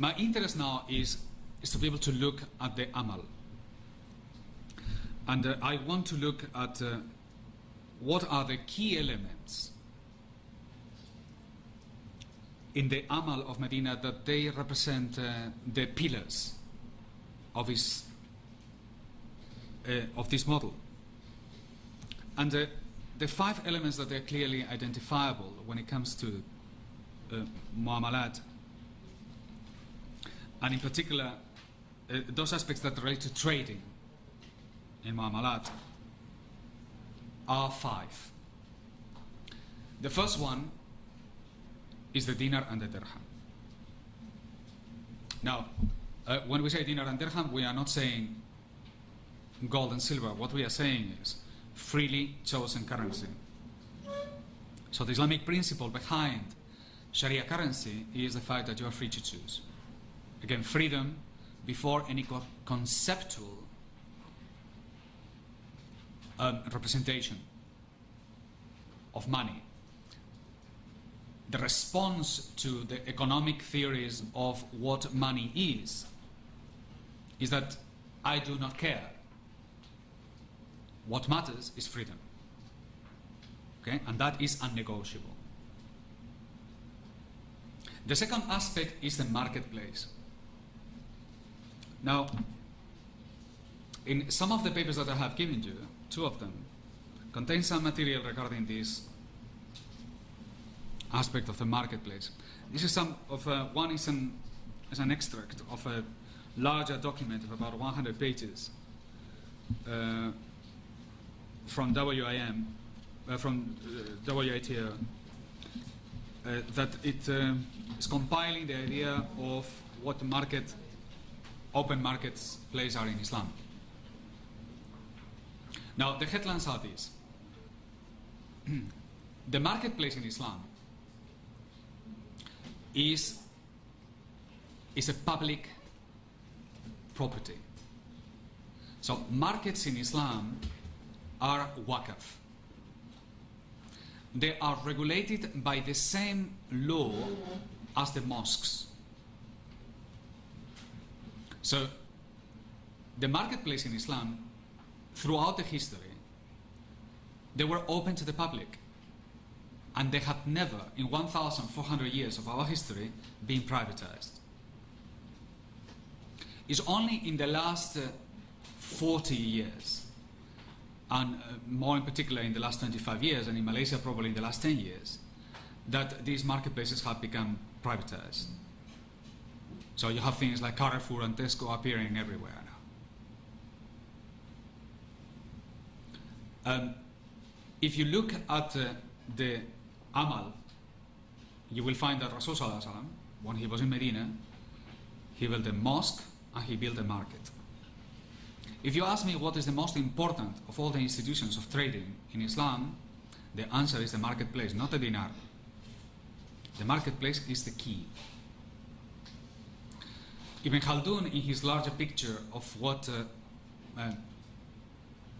my interest now is to be able to look at the amal. And I want to look at what are the key elements in the amal of Medina that they represent the pillars of this model. And the 5 elements that are clearly identifiable when it comes to mu'amalat, and in particular those aspects that relate to trading in mu'amalat, are 5. The first one is the dinar and the dirham. Now, when we say dinar and dirham, we are not saying gold and silver. What we are saying is freely chosen currency. So the Islamic principle behind Sharia currency is the fact that you are free to choose. Again, freedom before any conceptual representation of money. The response to the economic theories of what money is that I do not care. What matters is freedom. Okay? And that is unnegotiable. The second aspect is the marketplace. Now, in some of the papers that I have given you, 2 of them contain some material regarding this aspect of the marketplace. This is some of one is an extract of a larger document of about 100 pages from WIM, from WITO, that it is compiling the idea of what the open markets plays are in Islam. Now, the headlines are these. The marketplace in Islam is a public property. So markets in Islam are waqf. They are regulated by the same law as the mosques. So the marketplace in Islam, throughout the history, they were open to the public, and they had never, in 1,400 years of our history, been privatized. It's only in the last 40 years, and more in particular in the last 25 years, and in Malaysia probably in the last 10 years, that these marketplaces have become privatized. So you have things like Carrefour and Tesco appearing everywhere now. If you look at the amal, you will find that Rasul Sallallahu Alaihi Wasallam, when he was in Medina, he built a mosque and he built a market. If you ask me what is the most important of all the institutions of trading in Islam, the answer is the marketplace, not the dinar. The marketplace is the key. Ibn Khaldun, in his larger picture of what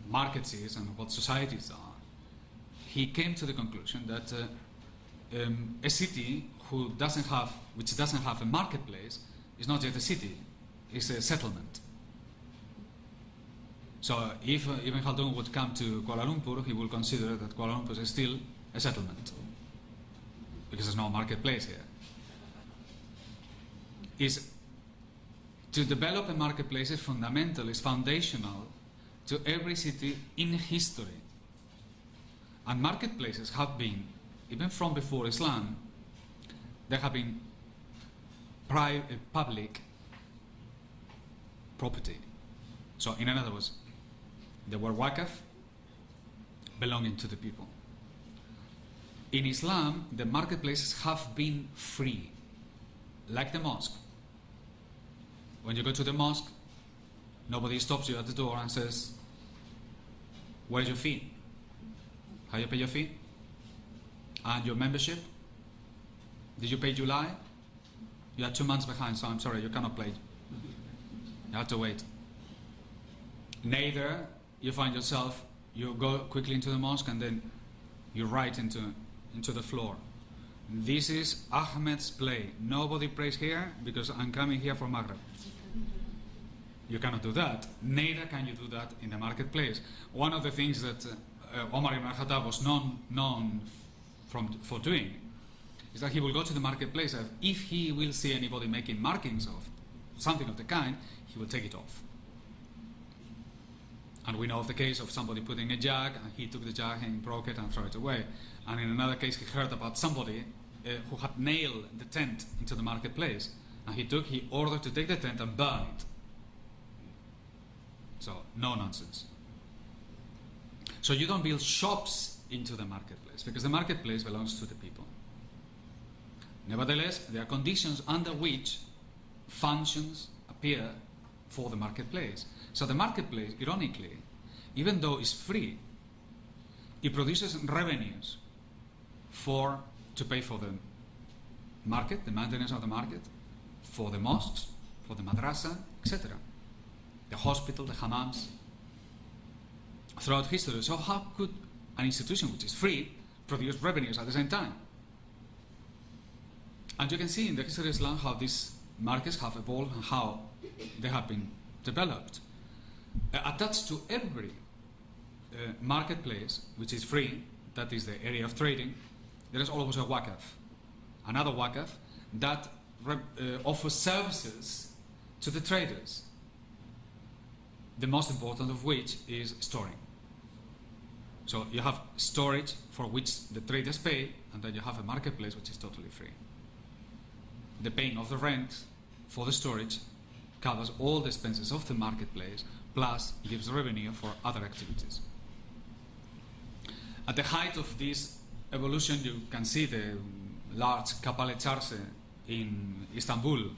markets is and what societies are, he came to the conclusion that a city which doesn't have a marketplace is not yet a city, it's a settlement. So if Ibn Khaldun would come to Kuala Lumpur, he will consider that Kuala Lumpur is still a settlement, because there's no marketplace here. To develop a marketplace is fundamental, is foundational to every city in history. And marketplaces have been, even from before Islam, they have been public property. So in other words, they were waqf, belonging to the people. In Islam, the marketplaces have been free, like the mosque. When you go to the mosque, nobody stops you at the door and says, "Where's your fee? How you pay your fee? And your membership? Did you pay July? You are 2 months behind, so I'm sorry, you cannot play. You have to wait." Neither you find yourself, you go quickly into the mosque and then you write into the floor. This is Ahmed's play. Nobody prays here because I'm coming here from Maghreb. You cannot do that. Neither can you do that in the marketplace. One of the things that Omar ibn al-Khattab was known for doing is that he will go to the marketplace, and if he will see anybody making markings of something of the kind, he will take it off. And we know of the case of somebody putting a jug, and he took the jug and broke it and threw it away. And in another case, he heard about somebody who had nailed the tent into the marketplace, and he ordered to take the tent and burn it. So, no nonsense. So you don't build shops into the marketplace, because the marketplace belongs to the people. Nevertheless, there are conditions under which functions appear for the marketplace. So the marketplace, ironically, even though it's free, it produces revenues to pay for the market, the maintenance of the market, for the mosques, for the madrasa, etc. The hospital, the hammams, throughout history. So how could an institution which is free produce revenues at the same time? And you can see in the history of Islam how these markets have evolved and how they have been developed. Attached to every marketplace which is free, that is the area of trading, there is always a waqf, another waqf that offers services to the traders, the most important of which is storing. So you have storage for which the traders pay, and then you have a marketplace which is totally free. The paying of the rent for the storage covers all the expenses of the marketplace, plus gives revenue for other activities. At the height of this evolution, you can see the large Kapalı Çarşı in Istanbul,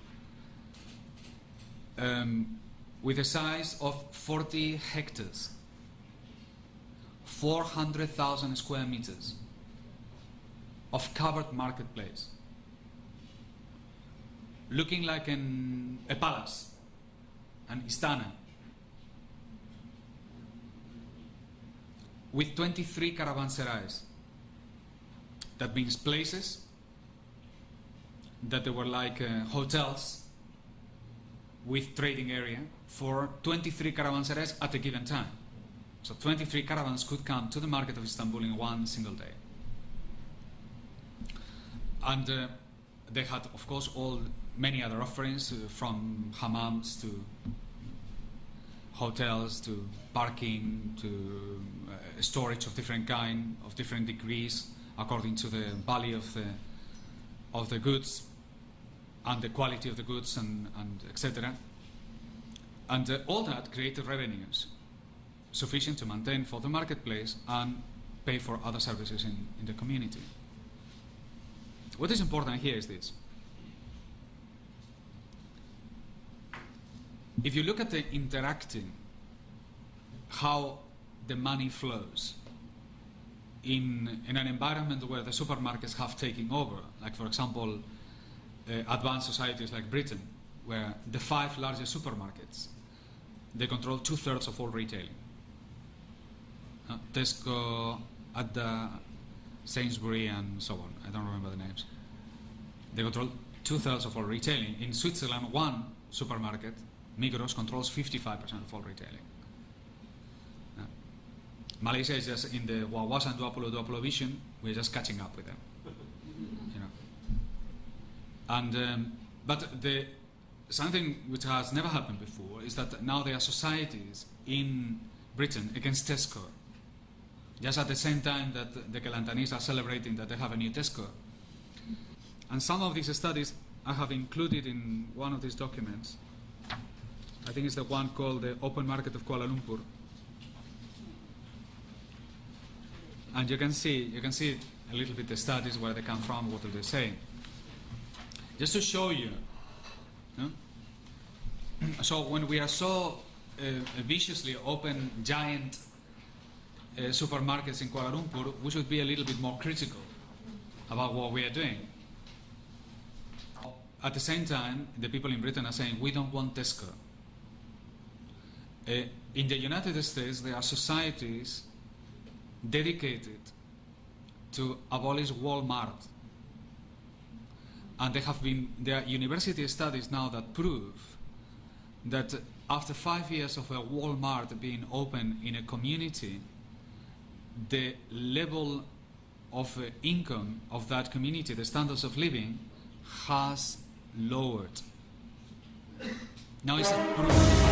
with a size of 40 hectares, 400,000 square meters of covered marketplace, looking like a palace, an istana, with 23 caravanserais. That means places that they were like hotels with trading area for 23 caravanserais at a given time. So 23 caravans could come to the market of Istanbul in one single day. And they had, of course, many other offerings, from hammams to hotels to parking to storage of different kind, of different degrees, according to the value of the goods and the quality of the goods and etc. And all that created revenues sufficient to maintain for the marketplace and pay for other services in the community. What is important here is this. If you look at the interacting, how the money flows in an environment where the supermarkets have taken over, like for example advanced societies like Britain, where the 5 largest supermarkets, they control 2/3 of all retailing. Tesco, Adda, Sainsbury and so on, I don't remember the names. They control 2/3 of all retailing. In Switzerland, one supermarket, Migros, controls 55% of all retailing. Malaysia is just in the Wawasan Duapolo vision. We're just catching up with them, you know. And but something which has never happened before is that now there are societies in Britain against Tesco, just at the same time that the Kelantanese are celebrating that they have a new Tesco. And some of these studies I have included in one of these documents. I think it's the one called the Open Market of Kuala Lumpur. And you can see a little bit the studies, where they come from, what do they say. Just to show you. So when we are so viciously open giant supermarkets in Kuala Lumpur, we should be a little bit more critical about what we are doing. At the same time, the people in Britain are saying, we don't want Tesco. In the United States, there are societies dedicated to abolish Walmart And there are university studies now that prove that after 5 years of a Walmart being open in a community, the level of income of that community, the standards of living, has lowered. Now it's a proven fact.